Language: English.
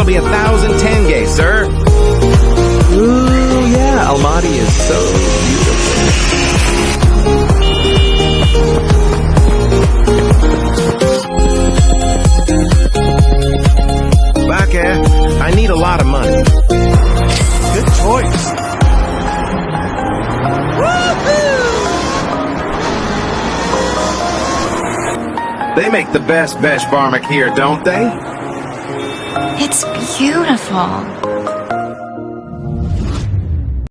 That'll be 1,000 tenge, sir. Ooh, yeah, Almaty is so beautiful. Baka, I need a lot of money. Good choice. They make the best Beshbarmak here, don't they? It's beautiful.